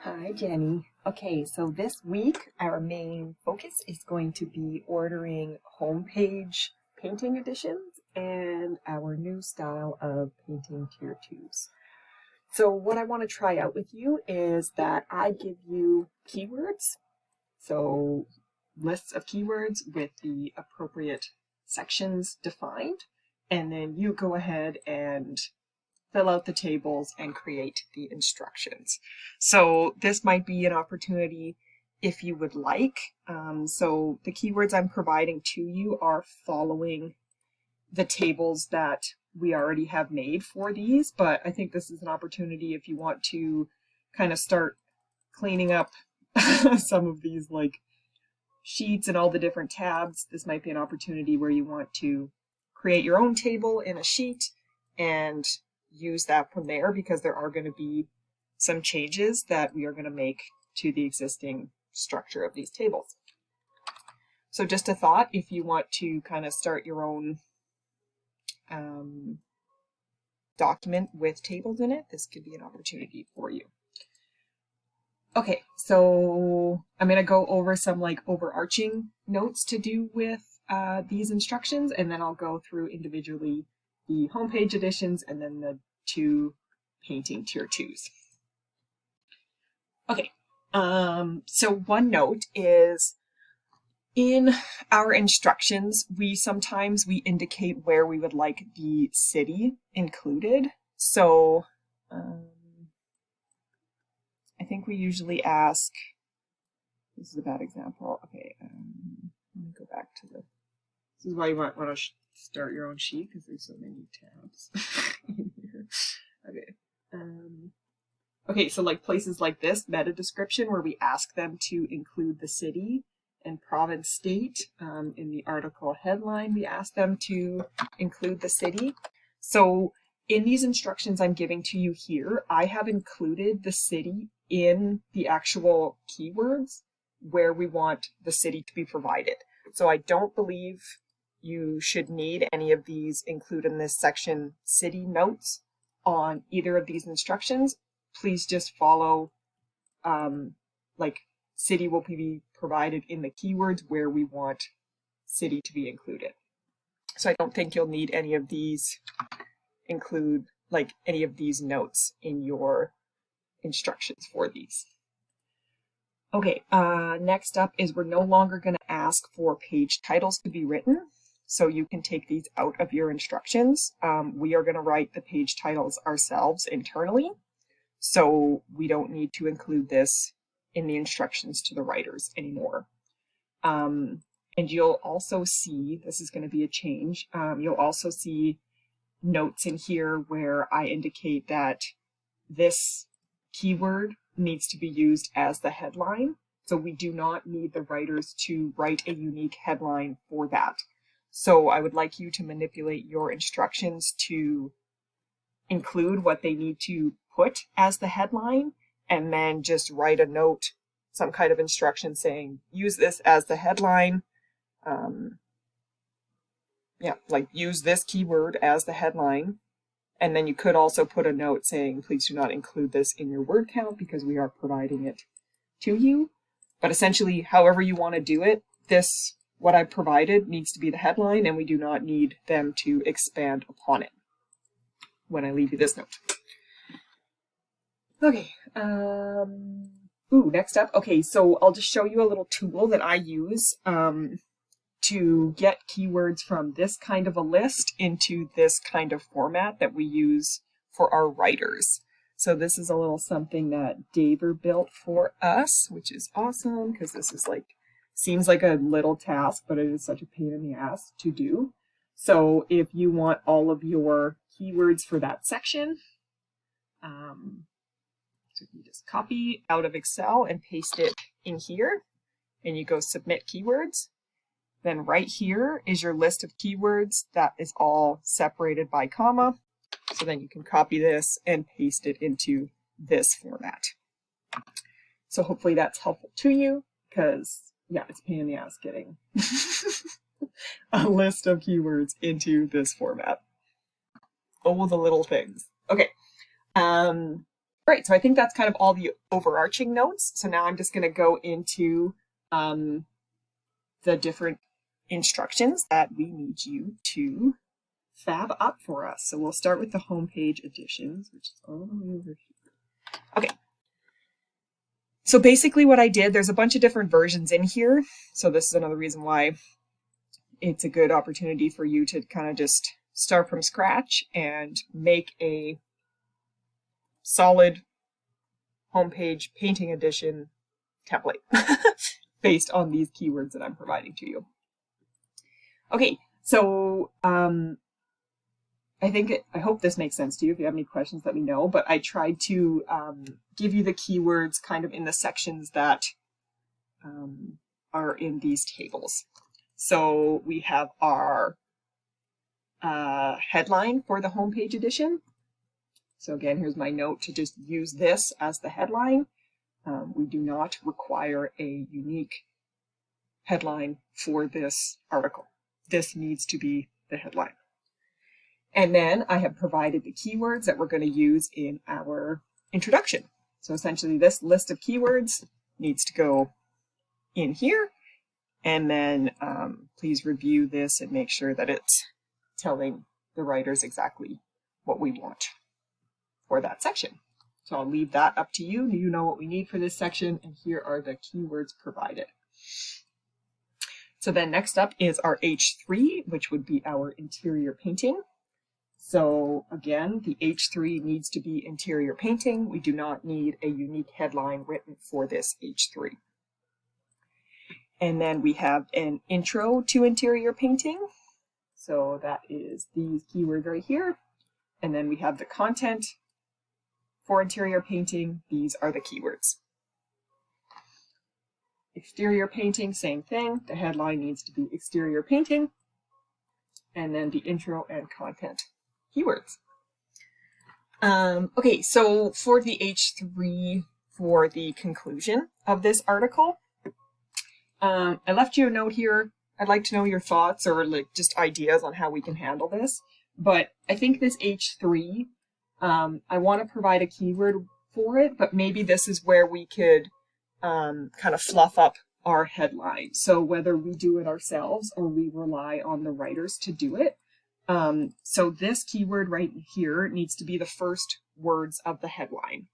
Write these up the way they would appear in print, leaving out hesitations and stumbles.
Hi, Jenny. Okay, so this week our main focus is going to be ordering homepage painting editions and our new style of painting tier twos. So what I want to try out with you is that I give you keywords, so lists of keywords with the appropriate sections defined, and then you go ahead and fill out the tables and create the instructions. So this might be an opportunity if you would like. So the keywords I'm providing to you are following the tables that we already have made for these, but I think this is an opportunity if you want to kind of start cleaning up some of these like sheets and all the different tabs. This might be an opportunity where you want to create your own table in a sheet and use that from there, because there are going to be some changes that we are going to make to the existing structure of these tables. So just a thought, if you want to kind of start your own document with tables in it, this could be an opportunity for you. Okay, so I'm going to go over some like overarching notes to do with these instructions, and then I'll go through individually the homepage editions and then the two painting tier twos. Okay, so one note is in our instructions, sometimes we indicate where we would like the city included. So I think we usually ask, this is a bad example. Okay, let me go back to this is why you want to start your own sheet, because there's so many tabs in here. Okay. Okay, so like places like this, meta description, where we ask them to include the city and province state. In the article headline, we ask them to include the city. So in these instructions I'm giving to you here, I have included the city in the actual keywords where we want the city to be provided. So I don't believe you should need any of these include in this section city notes on either of these instructions. Please just follow like city will be provided in the keywords where we want city to be included. So I don't think you'll need any of these any of these notes in your instructions for these. Okay, next up is we're no longer going to ask for page titles to be written. So you can take these out of your instructions. We are going to write the page titles ourselves internally. So we don't need to include this in the instructions to the writers anymore. And you'll also see, this is going to be a change, you'll also see notes in here where I indicate that this keyword needs to be used as the headline. So we do not need the writers to write a unique headline for that. So I would like you to manipulate your instructions to include what they need to put as the headline, and then just write a note, some kind of instruction saying, use this as the headline. Like use this keyword as the headline. And then you could also put a note saying, please do not include this in your word count because we are providing it to you. But essentially, however you want to do it, what I've provided needs to be the headline, and we do not need them to expand upon it when I leave you this note. Okay. Next up. Okay, so I'll just show you a little tool that I use to get keywords from this kind of a list into this kind of format that we use for our writers. So this is a little something that Daver built for us, which is awesome because this is seems like a little task, but it is such a pain in the ass to do. So if you want all of your keywords for that section, so you just copy out of Excel and paste it in here, and you go submit keywords. Then right here is your list of keywords that is all separated by comma. So then you can copy this and paste it into this format. So hopefully that's helpful to you, because yeah, it's a pain in the ass getting a list of keywords into this format. Oh, the little things. Okay. All right, so I think that's kind of all the overarching notes. So now I'm just going to go into the different instructions that we need you to fab up for us. So we'll start with the homepage editions, which is all the way over here. Okay. So basically what I did, there's a bunch of different versions in here. So this is another reason why it's a good opportunity for you to kind of just start from scratch and make a solid homepage painting edition template based on these keywords that I'm providing to you. Okay, so I hope this makes sense to you. If you have any questions, let me know. But I tried to give you the keywords kind of in the sections that are in these tables. So we have our headline for the homepage edition. So again, here's my note to just use this as the headline. We do not require a unique headline for this article. This needs to be the headline. And then I have provided the keywords that we're going to use in our introduction. So essentially this list of keywords needs to go in here. And then please review this and make sure that it's telling the writers exactly what we want for that section. So I'll leave that up to you. You know what we need for this section, and here are the keywords provided. So then next up is our H3, which would be our interior painting. So again, the H3 needs to be interior painting. We do not need a unique headline written for this H3. And then we have an intro to interior painting. So that is these keywords right here. And then we have the content for interior painting. These are the keywords. Exterior painting, same thing. The headline needs to be exterior painting. And then the intro and content keywords. Okay, so for the H3, for the conclusion of this article, I left you a note here. I'd like to know your thoughts or like just ideas on how we can handle this. But I think this H3, I want to provide a keyword for it, but maybe this is where we could kind of fluff up our headline. So whether we do it ourselves or we rely on the writers to do it. So this keyword right here needs to be the first words of the headline.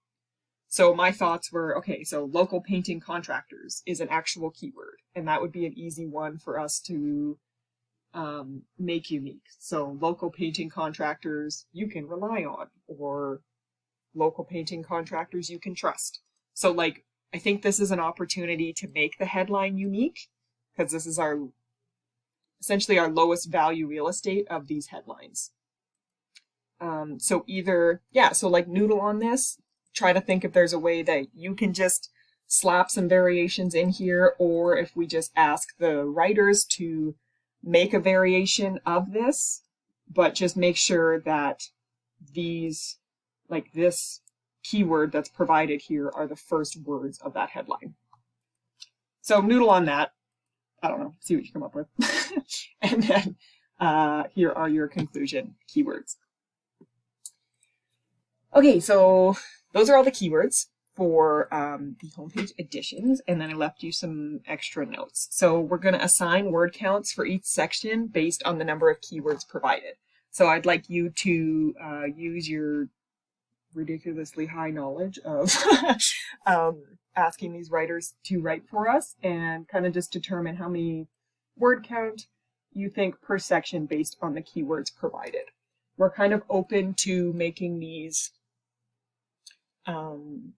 So my thoughts were, okay, so local painting contractors is an actual keyword, and that would be an easy one for us to make unique. So local painting contractors you can rely on, or local painting contractors you can trust. So like, I think this is an opportunity to make the headline unique, because this is our essentially our lowest value real estate of these headlines. So either, yeah, so like noodle on this, try to think if there's a way that you can just slap some variations in here, or if we just ask the writers to make a variation of this, but just make sure that these, like this keyword that's provided here are the first words of that headline. So noodle on that. I don't know, see what you come up with. And then here are your conclusion keywords. Okay, so those are all the keywords for the homepage editions, and then I left you some extra notes. So we're going to assign word counts for each section based on the number of keywords provided. So I'd like you to use your ridiculously high knowledge of asking these writers to write for us and kind of just determine how many word count you think per section based on the keywords provided. We're kind of open to making these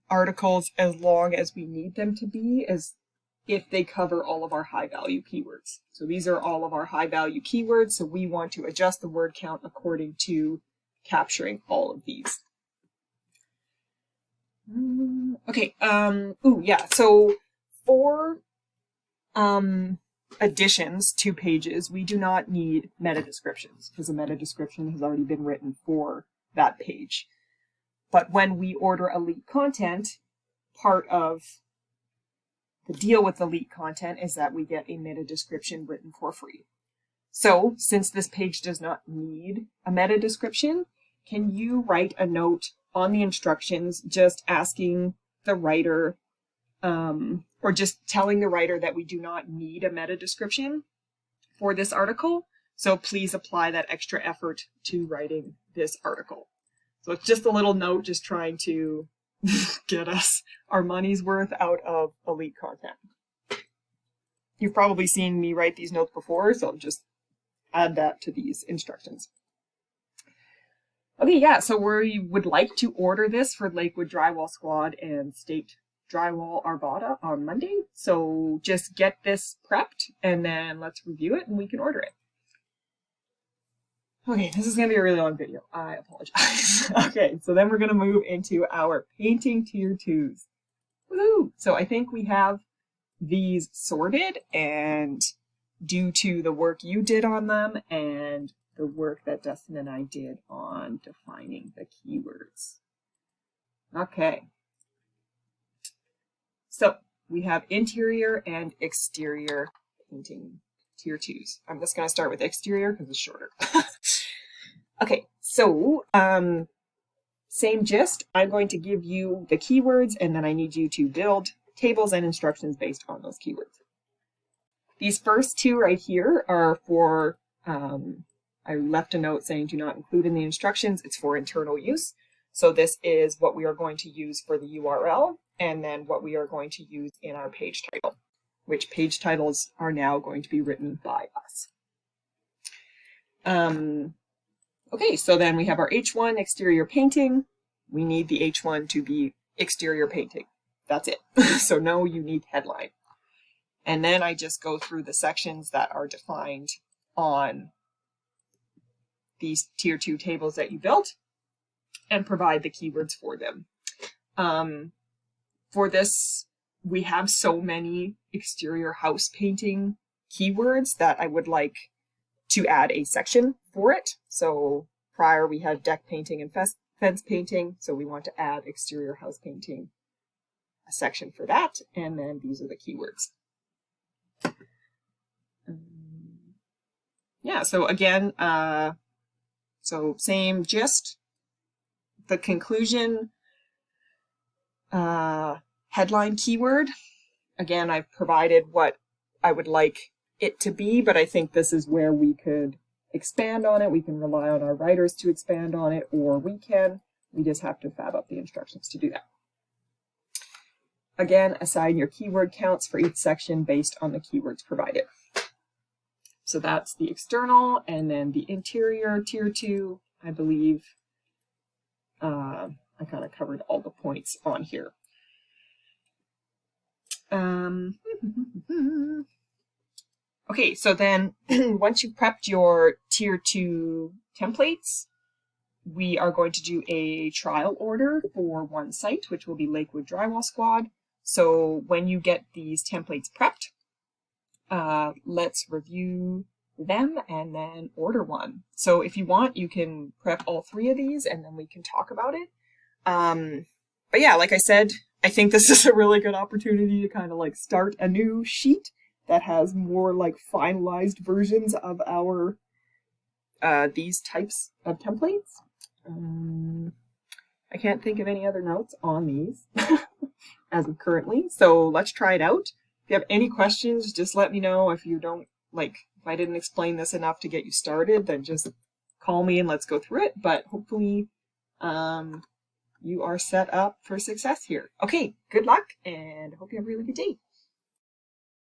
articles as long as we need them to be, as if they cover all of our high value keywords. So these are all of our high value keywords, so we want to adjust the word count according to capturing all of these. Okay, yeah, so for additions to pages, we do not need meta descriptions because a meta description has already been written for that page. But when we order elite content, part of the deal with elite content is that we get a meta description written for free. So since this page does not need a meta description, can you write a note on the instructions, just asking the writer, or just telling the writer that we do not need a meta description for this article. So please apply that extra effort to writing this article. So it's just a little note, just trying to get us our money's worth out of elite content. You've probably seen me write these notes before, so I'll just add that to these instructions. Okay, yeah, so we would like to order this for Lakewood Drywall Squad and State Drywall Arvada on Monday. So just get this prepped and then let's review it and we can order it. Okay, this is going to be a really long video. I apologize. Okay, so then we're going to move into our painting tier 2s. Woohoo! So I think we have these sorted, and due to the work you did on them and the work that Dustin and I did on defining the keywords. Okay. So we have interior and exterior painting tier 2s. I'm just going to start with exterior because it's shorter. Okay, so same gist. I'm going to give you the keywords and then I need you to build tables and instructions based on those keywords. These first two right here are for, I left a note saying do not include in the instructions. It's for internal use. So this is what we are going to use for the URL and then what we are going to use in our page title, which page titles are now going to be written by us. Okay, so then we have our H1 exterior painting. We need the H1 to be exterior painting. That's it. So no unique headline. And then I just go through the sections that are defined on these tier 2 tables that you built and provide the keywords for them. For this, we have so many exterior house painting keywords that I would like to add a section for it. So prior we had deck painting and fence painting, so we want to add exterior house painting, a section for that, and then these are the keywords. Yeah, so again, so same gist. The conclusion headline keyword. Again, I've provided what I would like it to be, but I think this is where we could expand on it. We can rely on our writers to expand on it, or we just have to fab up the instructions to do that. Again, assign your keyword counts for each section based on the keywords provided. So that's the external, and then the interior tier 2, I believe I kind of covered all the points on here. Okay, so then once you've prepped your tier 2 templates, we are going to do a trial order for one site, which will be Lakewood Drywall Squad. So when you get these templates prepped, let's review them and then order one. So if you want, you can prep all 3 of these and then we can talk about it. But yeah, like I said, I think this is a really good opportunity to kind of like start a new sheet that has more like finalized versions of our these types of templates. I can't think of any other notes on these as of currently, so let's try it out. If you have any questions, just let me know. If you don't, like, if I didn't explain this enough to get you started, then just call me and let's go through it. But hopefully you are set up for success here. Okay, good luck and hope you have a really good day.